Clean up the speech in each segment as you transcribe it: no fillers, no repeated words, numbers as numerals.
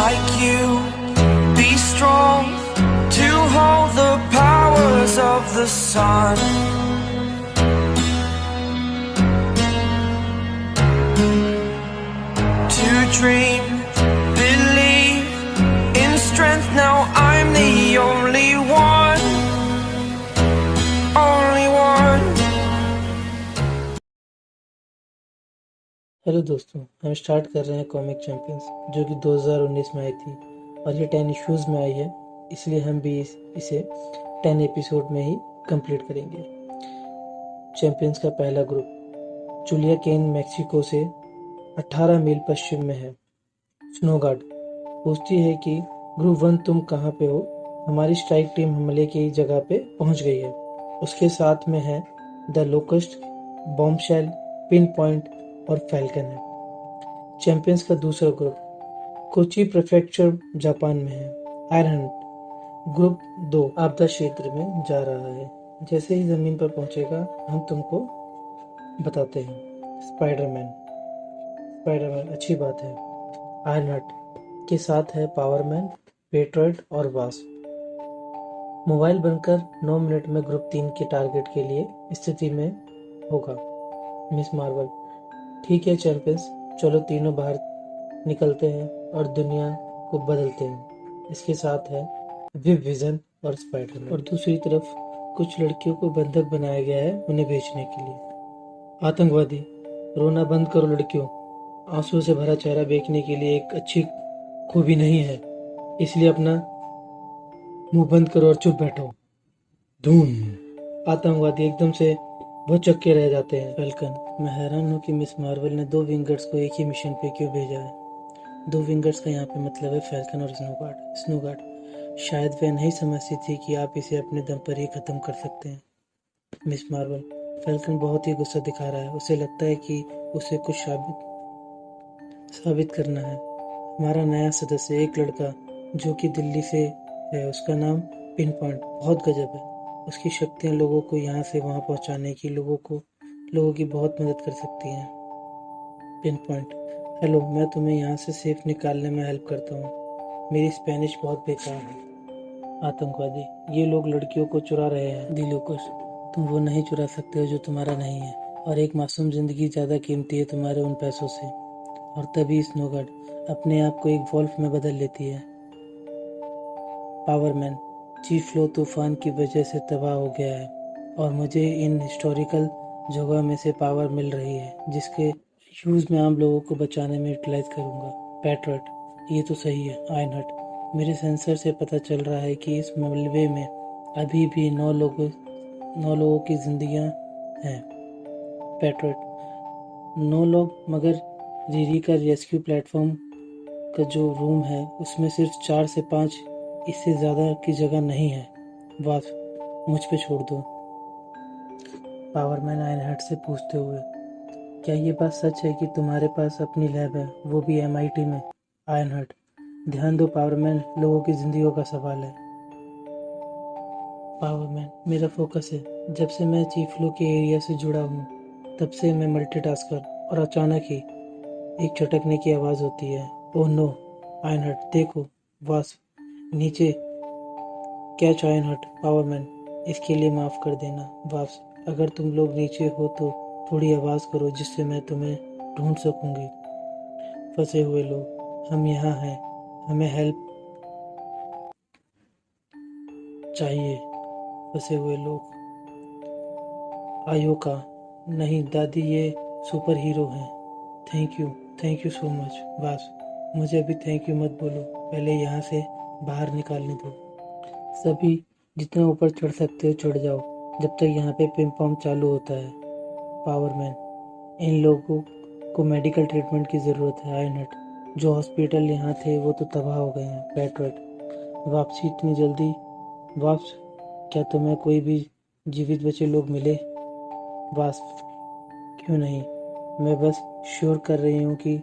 like you. Be strong to hold the powers of the sun. To dream, believe in strength. Now I'm the only one. Only one. Hello दोस्तों, हम start कर रहे हैं comic champions, जो कि 2019 में आई थी और ये 10 इश्यूज़ में आई है, इसलिए हम भी इसे 10 एपिसोड में ही कंप्लीट करेंगे। चैंपियंस का पहला ग्रुप जुलिया केन मैक्सिको से 18 मील पश्चिम में है। स्नोगार्ड पूछती है कि ग्रुप 1 तुम कहाँ पे हो? हमारी स्ट्राइक टीम हमले की जगह पे पहुंच गई है। उसके साथ में है the locust, bombshell, pin point और फैल्कन है। चैंपियंस का दूसरा ग्रुप कोची प्रेफेक्चर जापान में है। आयरन हंट ग्रुप 2 आपदा क्षेत्र में जा रहा है। जैसे ही जमीन पर पहुंचेगा हम तुमको बताते हैं। स्पाइडरमैन अच्छी बात है। आयरन हंट के साथ है पावरमैन, पेट्रॉइड और वास्प। मोबाइल बनकर 9 मिनट में ग्रुप 3 के टारगेट के लिए स्थिति में होगा। मिस मार्वल ठीक है चैंपियंस, चलो तीनों बाहर निकलते हैं और दुनिया को बदलते हैं। इसके साथ है विजन और स्पाइडरमैन। और दूसरी तरफ कुछ लड़कियों को बंधक बनाया गया है उन्हें बेचने के लिए। आतंकवादी रोना बंद करो लड़कियों, आंसू से भरा चेहरा देखने के लिए एक अच्छी खूबी नहीं है, इसलिए अपना मुंह बंद करो और चुप बैठो। धूम। आतंकवादी एकदम से वो चक्के रह जाते हैं। फैल्कन मैं हैरान हूँ कि मिस मार्वल ने 2 विंगर्स को एक ही मिशन पे क्यों भेजा है। 2 विंगर्स का यहाँ पे मतलब है फैल्कन और स्नोगार्ड। शायद वह नहीं समझती थी कि आप इसे अपने दम पर ही खत्म कर सकते हैं। मिस मार्वल फैल्कन बहुत ही गुस्सा दिखा रहा है, उसे लगता है कि उसे कुछ साबित करना है। हमारा नया सदस्य एक लड़का जो कि दिल्ली से है, उसका नाम पिन पॉइंट, बहुत गजब है। उसकी शक्तियाँ लोगों को यहाँ से वहाँ पहुँचाने की लोगों की बहुत मदद कर सकती हैं। पिन पॉइंट हेलो, मैं तुम्हें यहाँ से सेफ निकालने में हेल्प करता हूँ। मेरी स्पेनिश बहुत बेकार है। आतंकवादी ये लोग लड़कियों को चुरा रहे हैं। दिलोकश तुम वो नहीं चुरा सकते हो जो तुम्हारा नहीं है, और एक मासूम जिंदगी ज़्यादा कीमती है तुम्हारे उन पैसों से। और तभी स्नोगार्ड अपने आप को एक वॉल्फ में बदल लेती है। पावरमैन चीफ फ्लो तूफान की वजह से तबाह हो गया है और मुझे इन हिस्टोरिकल जगह में से पावर मिल रही है जिसके यूज में आम लोगों को बचाने में यूटिलाइज करूंगा। पैट्रियट ये तो सही है। आयरन हंट मेरे सेंसर से पता चल रहा है कि इस मलबे में अभी भी 9 लोगों की जिंदगियां हैं। पैट्रियट 9 लोग, मगर रीरी का रेस्क्यू प्लेटफॉर्म का जो रूम है उसमें सिर्फ 4 से 5, इससे ज़्यादा की जगह नहीं है। वास्प मुझ पे छोड़ दो। पावरमैन आयरन हंट से पूछते हुए क्या ये बात सच है कि तुम्हारे पास अपनी लैब है, वो भी MIT में? आयरन हंट ध्यान दो पावरमैन, लोगों की जिंदगियों का सवाल है। पावरमैन मेरा फोकस है। जब से मैं चीफ फ्लो के एरिया से जुड़ा हूँ तब से मैं मल्टीटास्कर, और अचानक ही एक चटकने की आवाज़ होती है। Oh no. आयरन हंट देखो। वास्प नीचे कैच। आयरन हंट पावरमैन इसके लिए माफ़ कर देना। वास्प अगर तुम लोग नीचे हो तो थोड़ी आवाज़ करो जिससे मैं तुम्हें ढूंढ सकूंगी। फंसे हुए लोग हम यहाँ हैं, हमें हेल्प चाहिए। फंसे हुए लोग आयोका नहीं दादी, ये सुपर हीरो हैं। Thank you so much. Wasp मुझे अभी थैंक यू मत बोलो, पहले यहाँ से बाहर निकालने दो। सभी जितना ऊपर चढ़ सकते हो चढ़ जाओ जब तक यहाँ पे पिन पम्प चालू होता है। पावरमैन इन लोगों को मेडिकल ट्रीटमेंट की ज़रूरत है। आयरन हंट जो हॉस्पिटल यहाँ थे वो तो तबाह हो गए हैं। पैट्रियट वापसी इतनी जल्दी? वास्प क्या तुम्हें कोई भी जीवित बचे लोग मिले? वास्प क्यों नहीं, मैं बस श्योर कर रही हूँ कि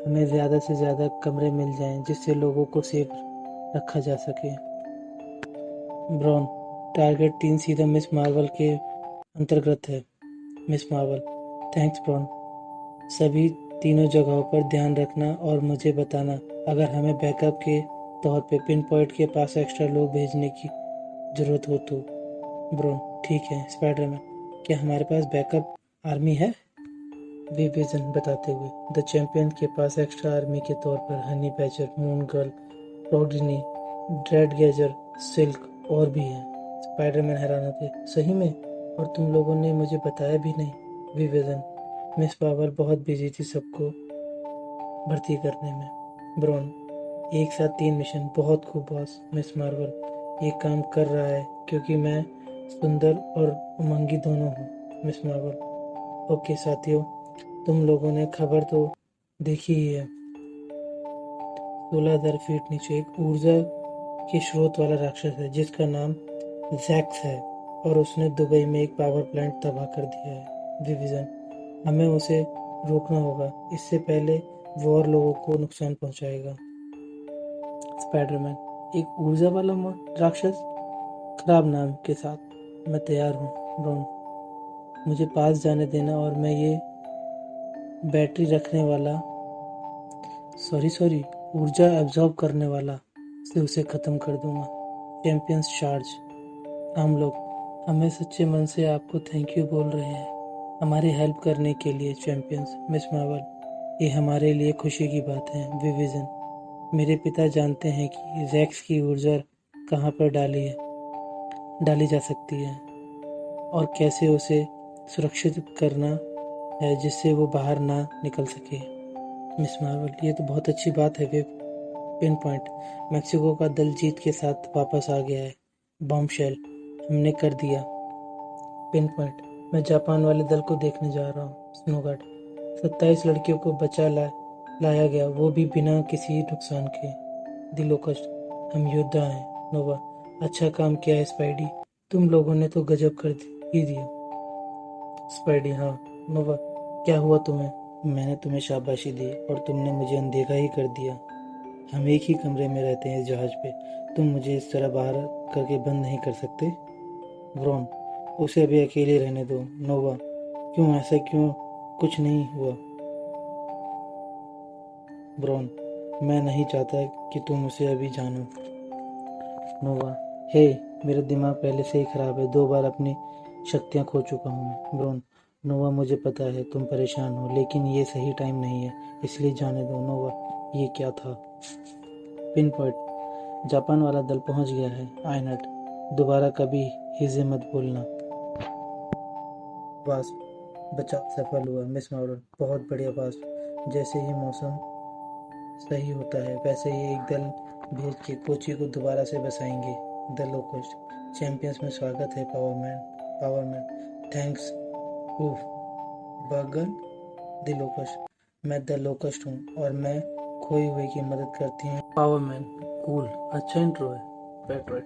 हमें ज़्यादा से ज़्यादा कमरे मिल जाएं जिससे लोगों को सेफ रखा जा सके। ब्रॉन टारगेट 3 सीधा मिस मार्वल के अंतर्गत है। मिस मार्वल थैंक्स ब्रॉन। सभी तीनों जगहों पर ध्यान रखना और मुझे बताना अगर हमें बैकअप के तौर पे पिन पॉइंट के पास एक्स्ट्रा लोग भेजने की ज़रूरत हो तो। ब्रोन, ठीक है स्पाइडरमैन, क्या हमारे पास बैकअप आर्मी है? विजन बताते हुए, द चैंपियन के पास एक्स्ट्रा आर्मी के तौर पर Honey बैचर, moon girl, प्रोडिनी, dread गैजर, silk और भी है। स्पाइडरमैन हैरान होते, सही में? और तुम लोगों ने मुझे बताया भी नहीं। विजन, मिस पावर बहुत बिजी थी सबको भर्ती करने में। ब्रॉन, एक साथ 3 मिशन, बहुत खूब बॉस। मिस मार्वल, ये काम कर रहा है क्योंकि मैं सुंदर और उमंगी दोनों हूँ। मिस मार्वल, ओके साथियों, तुम लोगों ने खबर तो देखी ही है। 16,000 फीट नीचे एक ऊर्जा के स्रोत वाला राक्षस है जिसका नाम जैक्स है और उसने दुबई में एक पावर प्लांट तबाह कर दिया है। डिवीजन, हमें उसे रोकना होगा, इससे पहले वो और लोगों को नुकसान पहुंचाएगा। स्पाइडरमैन, एक ऊर्जा वाला राक्षस, खराब नाम के साथ। मैं तैयार हूँ। ब्रॉन, मुझे पास जाने देना और मैं ये बैटरी रखने वाला सॉरी ऊर्जा एब्जॉर्ब करने वाला से उसे खत्म कर दूंगा। Champions charge. हम लोग हमें सच्चे मन से आपको थैंक यू बोल रहे हैं हमारी हेल्प करने के लिए चैंपियंस। मिस मार्वल, ये हमारे लिए खुशी की बात है। विविजन, मेरे पिता जानते हैं कि जैक्स की ऊर्जा कहाँ पर डाली जा सकती है और कैसे उसे सुरक्षित करना है जिससे वो बाहर ना निकल सके। मिस मार्वल, ये तो बहुत अच्छी बात है। वे पिन पॉइंट, मैक्सिको का दल जीत के साथ वापस आ गया है। बॉम्बशेल, हमने कर दिया। पिन पॉइंट, मैं जापान वाले दल को देखने जा रहा हूँ। स्नोगार्ड, 27 लड़कियों को लाया गया, वो भी बिना किसी नुकसान के। दिलोकस्ट, हम योद्धा हैं। नोवा, अच्छा काम किया है स्पाइडी, तुम लोगों ने तो गजब कर ही दिया। स्पाइडी, हाँ। नोवा, क्या हुआ तुम्हें? मैंने तुम्हें शाबाशी दी और तुमने मुझे अनदेखा ही कर दिया। हम एक ही कमरे में रहते हैं इस जहाज पे, तुम मुझे इस तरह बाहर करके बंद नहीं कर सकते। व्रॉन, उसे अभी अकेले रहने दो। नोवा, क्यों ऐसा क्यों? कुछ नहीं हुआ। ब्रॉन, मैं नहीं चाहता कि तुम उसे अभी जानो। नोवा, हे, मेरा दिमाग पहले से ही खराब है, 2 बार अपनी शक्तियाँ खो चुका हूँ मैं। ब्रॉन, नोवा मुझे पता है तुम परेशान हो, लेकिन ये सही टाइम नहीं है, इसलिए जाने दो। नोवा, ये क्या था? पिन पॉइंट, जापान वाला दल पहुंच गया है। आयनट, दोबारा कभी हिज़े मत बोलना। वास्प, बचाव सफल हुआ। मिस मार्वल, बहुत बढ़िया वास्प, जैसे ही मौसम सही होता है वैसे ही एक दल भेज के कोची को दोबारा से बसाएंगे। द लोकस्ट, चैंपियंस में स्वागत है। पावरमैन, थैंक्स। उफ, बगन। द लोकस्ट, मैं द लोकस्ट हूँ और मैं खोई हुई की मदद करती हूँ। पावरमैन, कूल, अच्छा इंट्रो है। पेट्रोइड,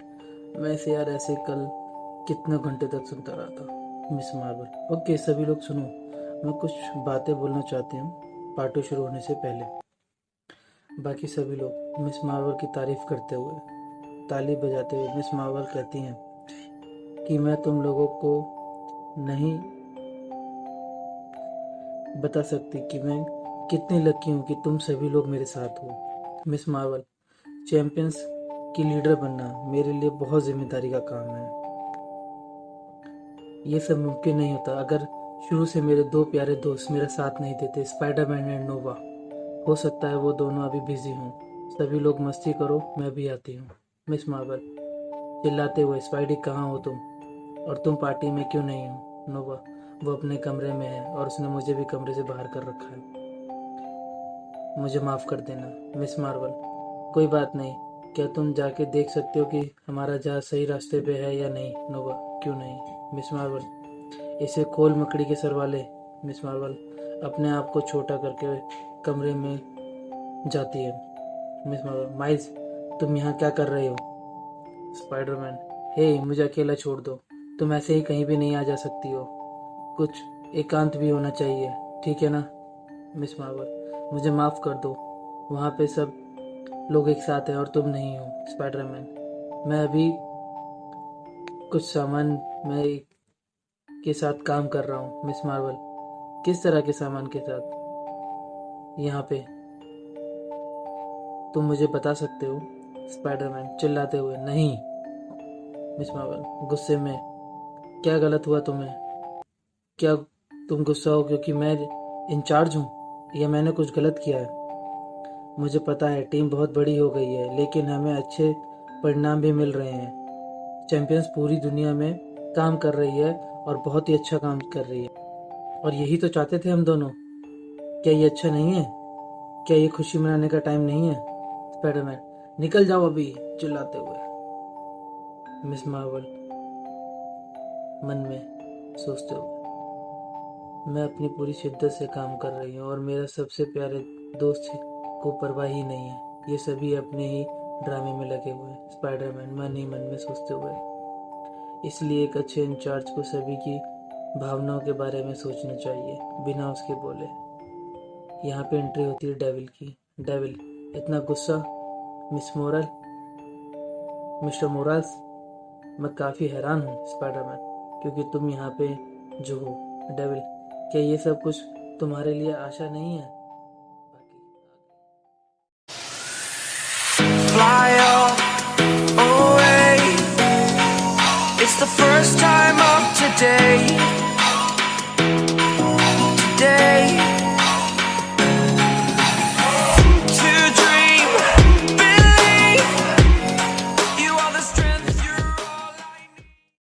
मैं इसे यार ऐसे कल कितने घंटे तक सुनता रहा था। मिस मार्वल, ओके सभी लोग सुनो, मैं कुछ बातें बोलना चाहती हूँ पार्ट 2 शुरू होने से पहले। बाकी सभी लोग मिस मार्वल की तारीफ करते हुए ताली बजाते हुए मिस मार्वल कहती हैं कि मैं तुम लोगों को नहीं बता सकती कि मैं कितनी लकी हूँ कि तुम सभी लोग मेरे साथ हो। मिस मार्वल, चैंपियंस की लीडर बनना मेरे लिए बहुत जिम्मेदारी का काम है। ये सब मुमकिन नहीं होता अगर शुरू से मेरे 2 प्यारे दोस्त मेरा साथ नहीं देते, स्पाइडरमैन एंड नोवा। हो सकता है वो दोनों अभी बिजी हों। सभी लोग मस्ती करो, मैं भी आती हूँ। मिस मार्वल चिल्लाते हुए, स्पाइडी कहाँ हो तुम? और तुम पार्टी में क्यों नहीं हो? नोवा, वो अपने कमरे में है और उसने मुझे भी कमरे से बाहर कर रखा है, मुझे माफ़ कर देना। मिस मार्वल, कोई बात नहीं, क्या तुम जाके देख सकते हो कि हमारा जहाज सही रास्ते पे है या नहीं? नोवा, क्यों नहीं? मिस मार्वल, इसे खोल मकड़ी के सर वाले। मिस मार्वल अपने आप को छोटा करके कमरे में जाती है। मिस मार्वल, माइल्स तुम यहाँ क्या कर रहे हो? स्पाइडरमैन, हे मुझे अकेला छोड़ दो, तुम ऐसे ही कहीं भी नहीं आ जा सकती हो, कुछ एकांत भी होना चाहिए, ठीक है ना? मिस मार्वल, मुझे माफ़ कर दो, वहाँ पे सब लोग एक साथ हैं और तुम नहीं हो। स्पाइडरमैन, मैं अभी कुछ सामान मैं के साथ काम कर रहा हूँ। मिस मार्वल, किस तरह के सामान के साथ? यहाँ पे तुम मुझे बता सकते हो? स्पाइडरमैन चिल्लाते हुए। नहीं। मिस मार्वल गुस्से में, क्या गलत हुआ तुम्हें? क्या तुम गुस्सा हो क्योंकि मैं इंचार्ज हूँ या मैंने कुछ गलत किया है? मुझे पता है टीम बहुत बड़ी हो गई है, लेकिन हमें अच्छे परिणाम भी मिल रहे हैं। चैंपियंस पूरी दुनिया में काम कर रही है और बहुत ही अच्छा काम कर रही है, और यही तो चाहते थे हम दोनों। क्या ये अच्छा नहीं है? क्या ये खुशी मनाने का टाइम नहीं है? स्पाइडरमैन निकल जाओ अभी, चिल्लाते हुए। मिस मार्वल मन में सोचते हुए, मैं अपनी पूरी शिद्दत से काम कर रही हूँ और मेरा सबसे प्यारे दोस्त को परवाह ही नहीं है। ये सभी अपने ही ड्रामे में लगे हुए हैं। स्पाइडरमैन मन ही मन में सोचते हुए, इसलिए एक अच्छे इंचार्ज को सभी की भावनाओं के बारे में सोचना चाहिए बिना उसके बोले। यहाँ पे एंट्री होती है डेविल की। डेविल इतना गुस्सा? मिस्टर मोराल्स, मैं काफ़ी हैरान हूँ स्पाइडरमैन, क्योंकि तुम यहाँ पे जो हो। डेविल, क्या ये सब कुछ तुम्हारे लिए आशा नहीं है? Fly away. It's the first time of today.